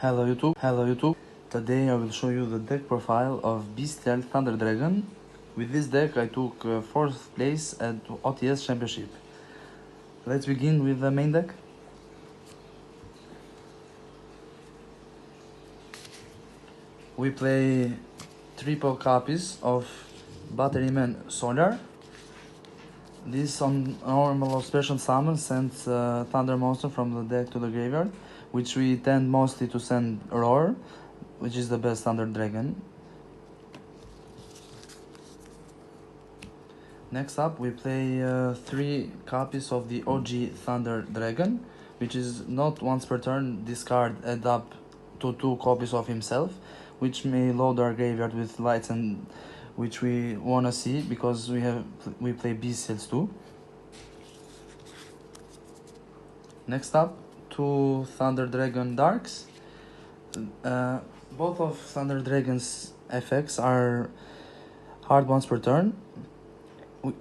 Hello YouTube. Today I will show you the deck profile of Bystial Thunder Dragon. With this deck I took 4th place at OTS Championship. Let's begin with the main deck. We play triple copies of Batteryman Solar. This on normal or special summon sends Thunder Monster from the deck to the graveyard, which we tend mostly to send Roar, which is the best Thunder Dragon. Next up, we play 3 copies of the OG Thunder Dragon, which is not once per turn. This card add up to 2 copies of himself, which may load our graveyard with lights and which we wanna see because we play Bystials too. Next up, 2 Thunder Dragon Darks. Both of Thunder Dragon's effects are hard once per turn.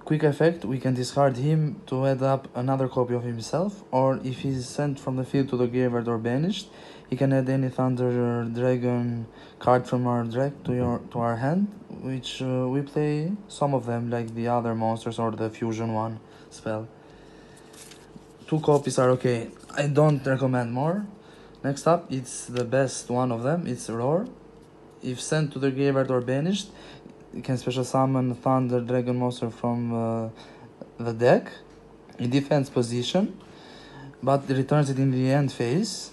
Quick effect, we can discard him to add up another copy of himself, or if he's sent from the field to the graveyard or banished, he can add any Thunder Dragon card from our deck to our hand, which we play some of them, like the other monsters or the fusion one spell. 2 copies are okay. I don't recommend more. Next up, it's the best one of them. It's Roar. If sent to the graveyard or banished, you can special summon Thunder Dragon monster from the deck in defense position, but returns it in the end phase.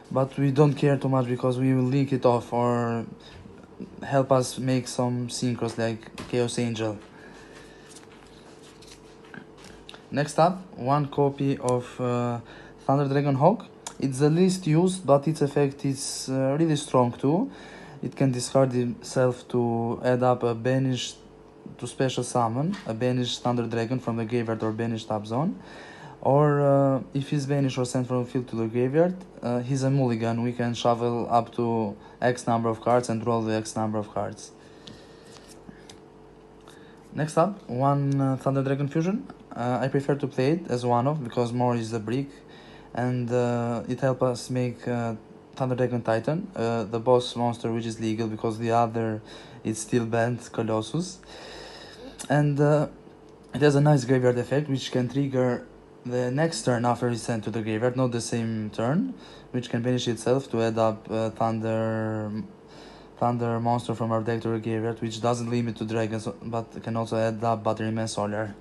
But we don't care too much because we will link it off or help us make some synchros like Chaos Angel. Next up, 1 copy of Thunder Dragon Hawk. It's the least used, but its effect is really strong too. It can discard itself to add up a banished to special summon a banished Thunder Dragon from the graveyard or banished top zone. Or if he's banished or sent from the field to the graveyard, he's a mulligan. We can shuffle up to X number of cards and roll the X number of cards. Next up, 1 Thunder Dragon Fusion. I prefer to play it as one of because more is the brick, and it helps us make Thunder Dragon Titan, the boss monster, which is legal because the other is still banned, Colossus. And it has a nice graveyard effect which can trigger the next turn after it's sent to the graveyard, not the same turn, which can banish itself to add up Thunder monster from our deck to the graveyard, which doesn't limit to dragons but can also add up Batteryman Solar.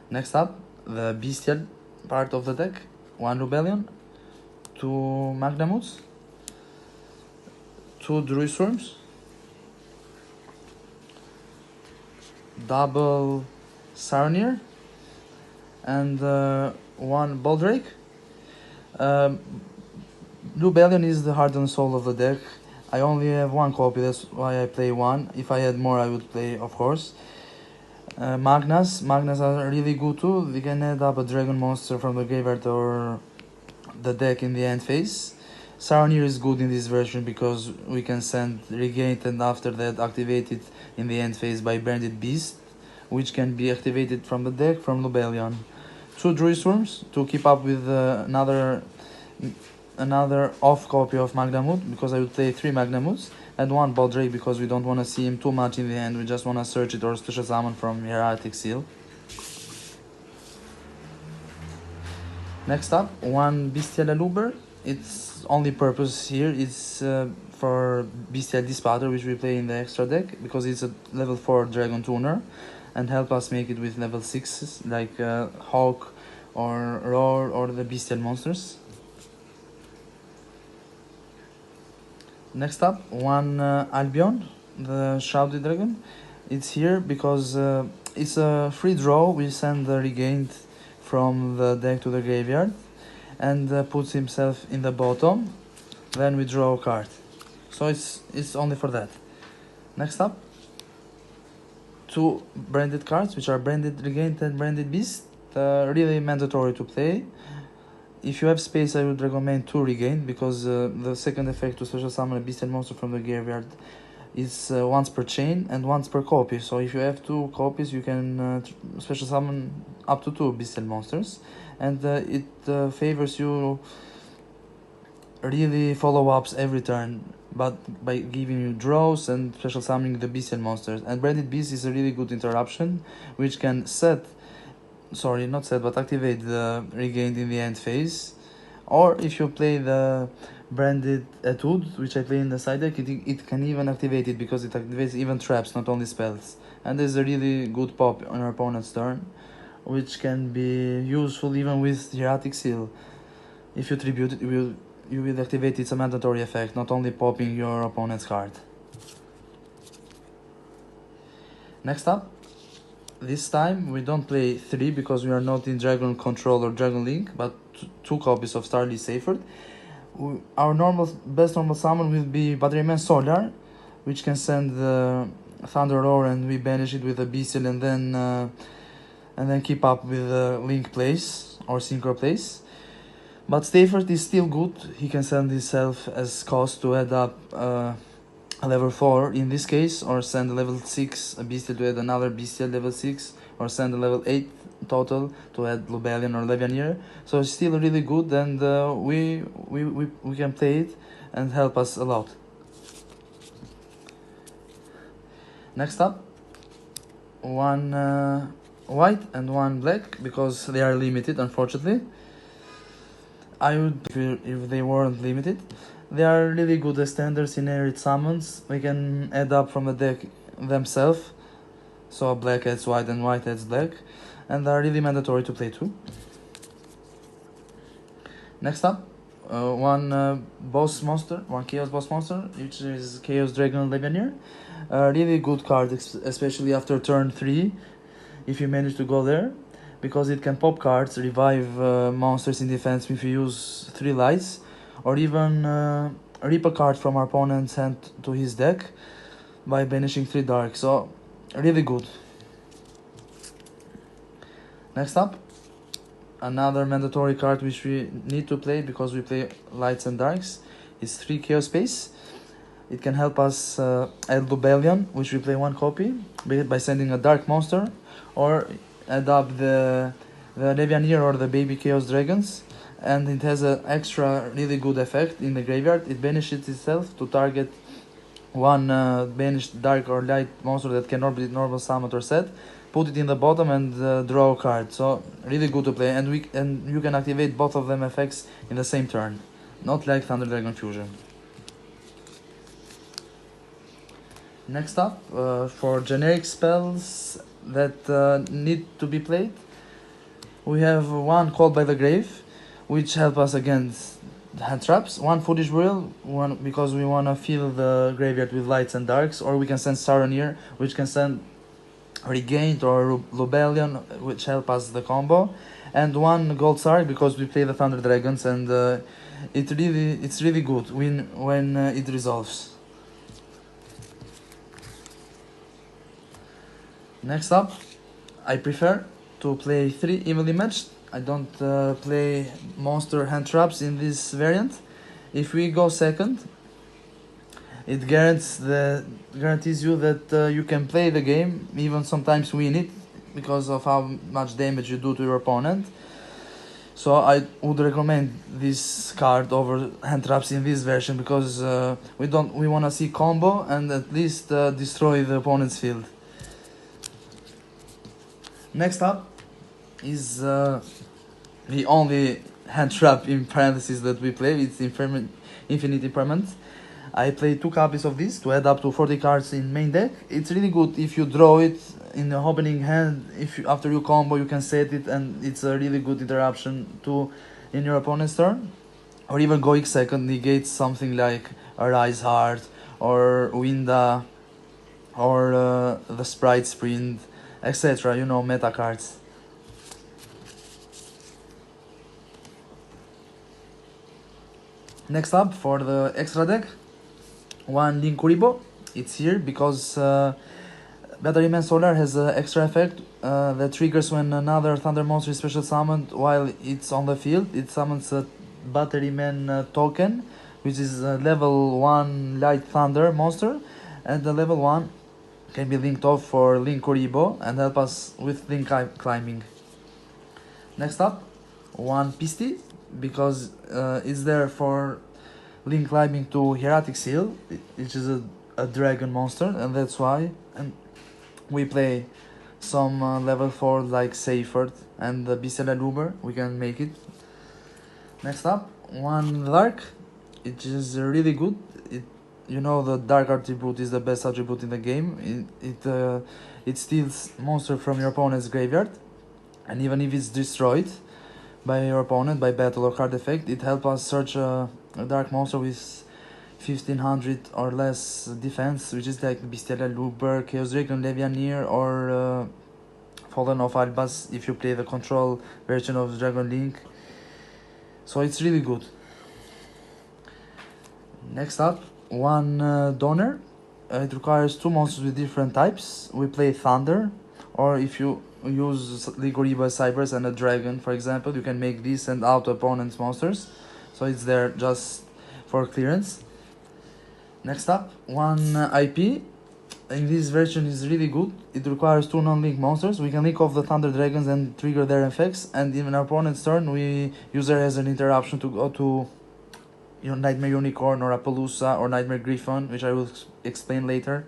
Next up, the Bystial part of the deck. 1 Rebellion, 2 Magnamuts, 2 Druisworms, double Sarnier, and 1 Baldrake. Rebellion is the heart and soul of the deck. I only have 1 copy, that's why I play 1. If I had more I would play, of course. Magnas are really good too. They can add up a dragon monster from the graveyard or the deck in the end phase. Sarnier is good in this version because we can send Regain and after that activate it in the end phase by Branded Beast, which can be activated from the deck from Rebellion. 2 Druisworms to keep up with another off copy of Magnamut because I would play 3 Magnamuts, and 1 Baldrake because we don't want to see him too much in the end. We just want to search it or special summon from Hieratic Seal. Next up, 1 Bystial Aluber. Its only purpose here is for Bystial Dispatter, which we play in the extra deck because it's a level 4 Dragon Tuner and help us make it with level 6s like Hawk or Roar or the Bystial monsters. Next up, 1 Albion, the Shrouded Dragon. It's here because it's a free draw. We send the Regained from the deck to the graveyard and puts himself in the bottom. Then we draw a card. So it's only for that. Next up, 2 branded cards, which are Branded Regained and Branded Beast. Really mandatory to play. If you have space, I would recommend 2 Regained because the second effect to special summon a Bystial monster from the graveyard is once per chain and once per copy. So if you have 2 copies, you can special summon up to 2 Bystial monsters, and it favors you really follow-ups every turn, but by giving you draws and special summoning the Bystial monsters. And Branded Beast is a really good interruption, which can activate the regained in the end phase. Or if you play the Branded Etude, which I play in the side deck, it can even activate it, because it activates even traps, not only spells. And there's a really good pop on your opponent's turn, which can be useful even with Hieratic Seal. If you tribute it, you will activate its mandatory effect, not only popping your opponent's card. Next up, this time we don't play 3 because we are not in Dragon Control or Dragon Link, but 2 copies of Starly Seyfried. Our best normal summon will be Batteryman Solar, which can send the Thunder Roar, and we banish it with a Bystial, and then keep up with the Link plays or Synchro plays. But Seyfried is still good. He can send himself as cost to add up a level 4 in this case, or send a level 6 a Bystial to add another Bystial level 6, or send a level 8 total to add Lubellion or Levianeer. So it's still really good, and we can play it and help us a lot. Next up, 1 white and 1 black, because they are limited, unfortunately. I would if they weren't limited. They are really good as standards in arid summons. We can add up from the deck themselves, so black adds white and white adds black, and they are really mandatory to play too. Next up, 1 boss monster, 1 chaos boss monster, which is Chaos Dragon Levianeer. Really good card, especially after turn 3, if you manage to go there, because it can pop cards, revive monsters in defense if you use 3 lights, or even rip a card from our opponent's hand to his deck by banishing 3 dark. So really good. Next up, another mandatory card which we need to play because we play lights and darks is 3 Chaos Space. It can help us add Lubellion, which we play 1 copy by sending a dark monster, or add up the Levianeer or the baby Chaos Dragons, and it has an extra really good effect in the graveyard. It banishes itself to target 1 banished dark or light monster that cannot be normal summoned or set, put it in the bottom, and draw a card. So really good to play, and you can activate both of them effects in the same turn, not like Thunder Dragon Fusion. Next up, for generic spells that need to be played, we have 1 Called by the Grave, which help us against hand traps, 1 Foolish Burial, because we want to fill the graveyard with lights and darks, or we can send Saronir, which can send Regained or Lubellion, which help us the combo, and 1 Gold Sark, because we play the Thunder Dragons, and it's really good when it resolves. Next up, I prefer to play 3 evenly matched. I don't play monster hand traps in this variant. If we go second, it guarantees you that you can play the game, even sometimes win it, because of how much damage you do to your opponent. So I would recommend this card over hand traps in this version, because we want to see combo and at least destroy the opponent's field. Next up is the only hand trap in parentheses that we play. It's Infinite Impairment. I play 2 copies of this to add up to 40 cards in main deck. It's really good if you draw it in the opening hand. After you combo, you can set it, and it's a really good interruption too in your opponent's turn. Or even going second negates something like a Rise Heart or Winda or the Sprite Sprint, etc. You know, meta cards. Next up, for the extra deck, 1 Linkuribo. It's here because Batteryman Solar has an extra effect that triggers when another Thunder monster is special summoned while it's on the field. It summons a Batteryman token, which is a level 1 Light Thunder monster, and the level 1 can be linked off for Linkuribo and help us with link climbing. Next up, 1 Pisti, because it's there for link climbing to Hieratic Seal, which is a dragon monster, and that's why. And we play some level 4 like Seyfert and the Bystial, we can make it. Next up, one Dark, it is really good. You know, the Dark attribute is the best attribute in the game. It steals monster from your opponent's graveyard, and even if it's destroyed by your opponent by battle or card effect, it helps us search a dark monster with 1500 or less defense, which is like Bystial, Chaos Dragon, Levianeer, or Fallen of Albas if you play the control version of Dragon Link. So it's really good. Next up, one Donor. It requires 2 monsters with different types. We play Thunder, or if you use Ligoriba, Cybers, and a Dragon, for example, you can make this and out opponent's monsters. So it's there just for clearance. Next up, one IP. In this version is really good. It requires 2 non-link monsters. We can link off the Thunder Dragons and trigger their effects, and in our opponent's turn we use her as an interruption to go to Nightmare Unicorn or Appaloosa or Nightmare Griffon, which I will explain later.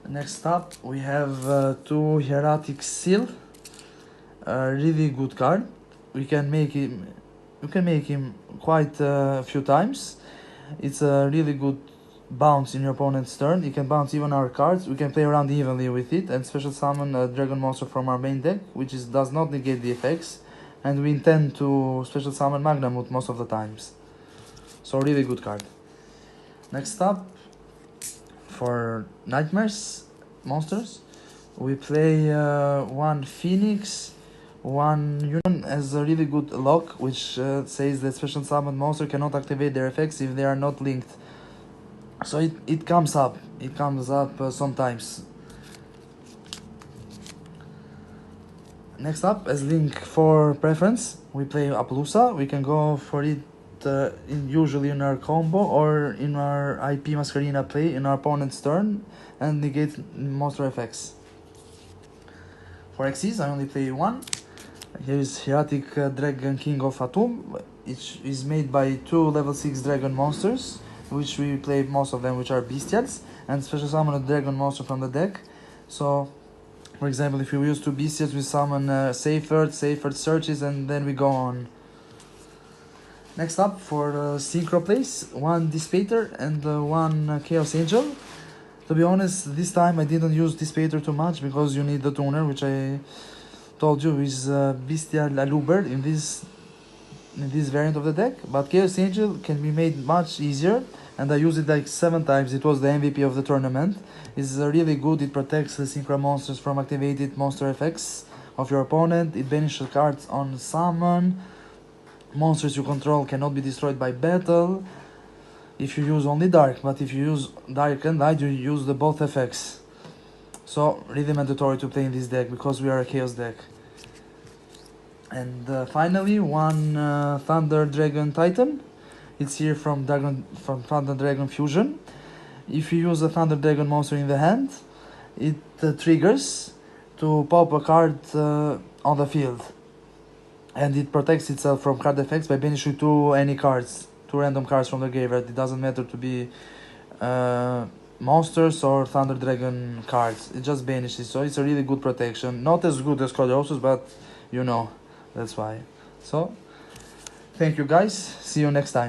Next up, we have 2 Hieratic Seal. A really good card. You can make him quite a few times. It's a really good bounce in your opponent's turn. You can bounce even our cards. We can play around evenly with it and special summon a dragon monster from our main deck, which does not negate the effects. And we intend to special summon Magnamut most of the times. So really good card. Next up, for Nightmares monsters, we play one Phoenix, one Union as a really good lock, which says that special summon monster cannot activate their effects if they are not linked. So it comes up sometimes. Next up, as link for preference, we play Appaloosa. We can go for it usually in our combo or in our IP Masquerina play in our opponent's turn and negate monster effects. For Xyz, I only play one. Here is Hieratic Dragon King of Atum. It is made by 2 level 6 dragon monsters, which we play most of them, which are Bystials, and special summon a dragon monster from the deck. So, for example, if we use 2 Bystials, we summon Seyfert searches, and then we go on. Next up, for Synchro plays, one Dissipator and one Chaos Angel. To be honest, this time I didn't use Dissipator too much because you need the tuner, which I told you is Bystial in this variant of the deck. But Chaos Angel can be made much easier, and I used it like 7 times. It was the MVP of the tournament. It's really good. It protects the Synchro monsters from activated monster effects of your opponent. It banishes cards on summon. Monsters you control cannot be destroyed by battle if you use only dark, but if you use dark and light, you use the both effects. So really mandatory to play in this deck because we are a chaos deck. And finally, one Thunder Dragon Titan. It's here from Thunder Dragon Fusion. If you use a Thunder Dragon monster in the hand, it triggers to pop a card on the field. And it protects itself from card effects by banishing 2 random cards from the graveyard. It doesn't matter to be monsters or Thunder Dragon cards. It just banishes, so it's a really good protection. Not as good as Colossus, but you know, that's why. So, thank you guys. See you next time.